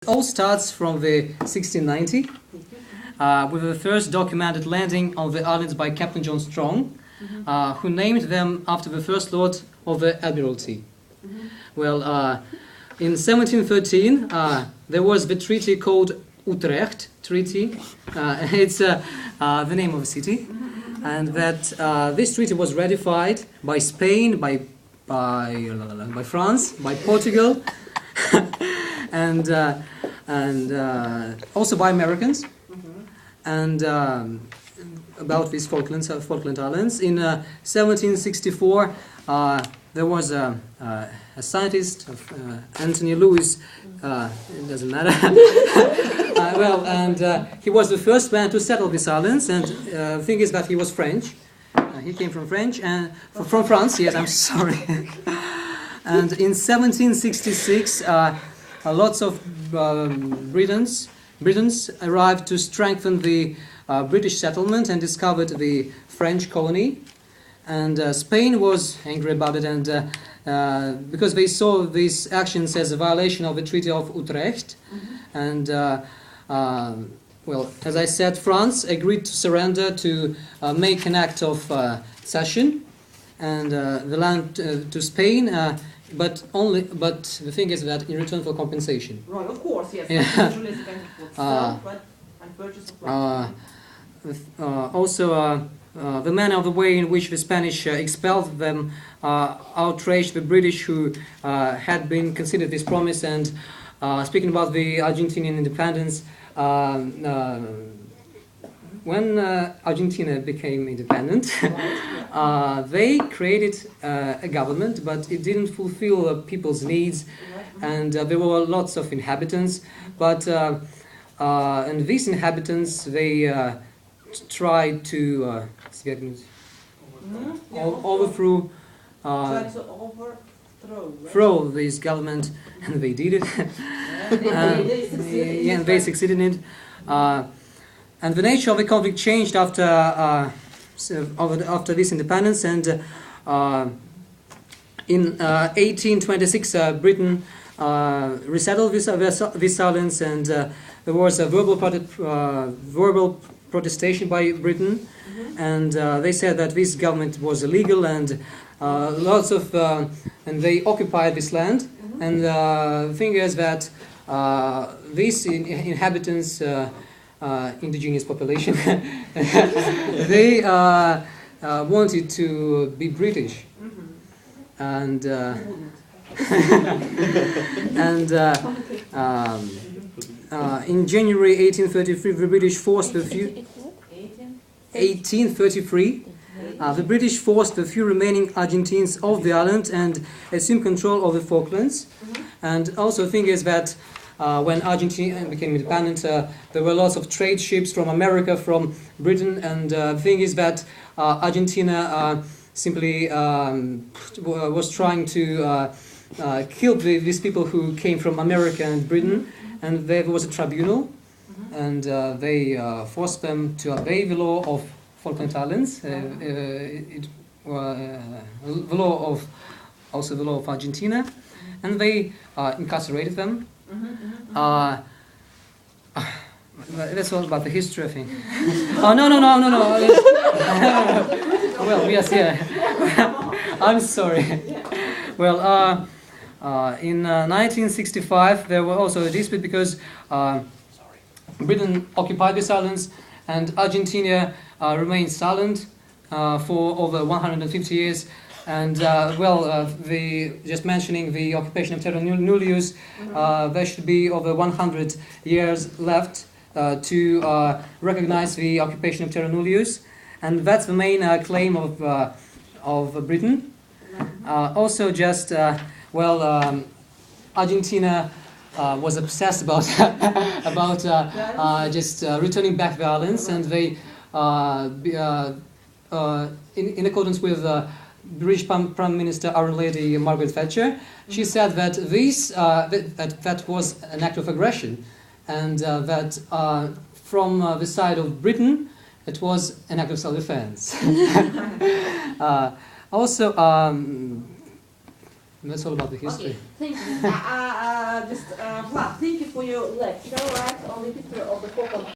all starts from the 1690 with the first documented landing on the islands by Captain John Strong, who named them after the First Lord of the Admiralty. Well, in 1713 there was the treaty called Utrecht Treaty. It's the name of a city, and that this treaty was ratified by Spain, by France, by Portugal, and also by Americans, and about these Falkland Islands. In 1764, there was a scientist, Anthony Lewis. It doesn't matter. He was the first man to settle these islands, and the thing is that he was French. He came from from France. Yes, I'm sorry. And in 1766, lots of Britons arrived to strengthen the British settlement and discovered the French colony. And Spain was angry about it, and because they saw these actions as a violation of the Treaty of Utrecht. And well, as I said, France agreed to surrender, to make an act of cession and the land to Spain, but the thing is that in return for compensation. Right, of course, yes. Yeah. And purchase of land. Also, the manner of the way in which the Spanish expelled them outraged the British, who had been considered this promise. And speaking about the Argentinian independence, when Argentina became independent, they created a government, but it didn't fulfill people's needs, and there were lots of inhabitants. But and these inhabitants, they tried to overthrow this government, and they did it. And they succeeded in it. And the nature of the conflict changed after this independence, and in 1826 Britain resettled these islands, and there was a verbal protestation by Britain, and they said that this government was illegal, and and they occupied this land. And the thing is that these inhabitants, indigenous population, they wanted to be British, and in January 1833, the British forced the few. 1833. The British forced the few remaining Argentines off the island and assumed control of the Falklands. And also the thing is that when Argentina became independent, there were lots of trade ships from America, from Britain, and the thing is that Argentina simply was trying to kill these people who came from America and Britain, and there was a tribunal, and they forced them to obey the law of Falkland Islands, the law of Argentina, and they incarcerated them. That's all about the history, I think. Oh, no. Well, yes, yeah. I'm sorry. Well, in 1965 there was also a dispute because Britain occupied these islands and Argentina remained silent for over 150 years. And just mentioning the occupation of Terra Nullius, there should be over 100 years left to recognize the occupation of Terra Nullius, and that's the main claim of Britain. Also, just Argentina was obsessed about just returning back the islands, and they, in accordance with British Prime Minister Our Lady Margaret Thatcher, she said that that was an act of aggression, and that from the side of Britain it was an act of self-defense. Also, And that's all about the history. Okay, thank you. Vlad, thank you for your lecture, right, on the history of the folk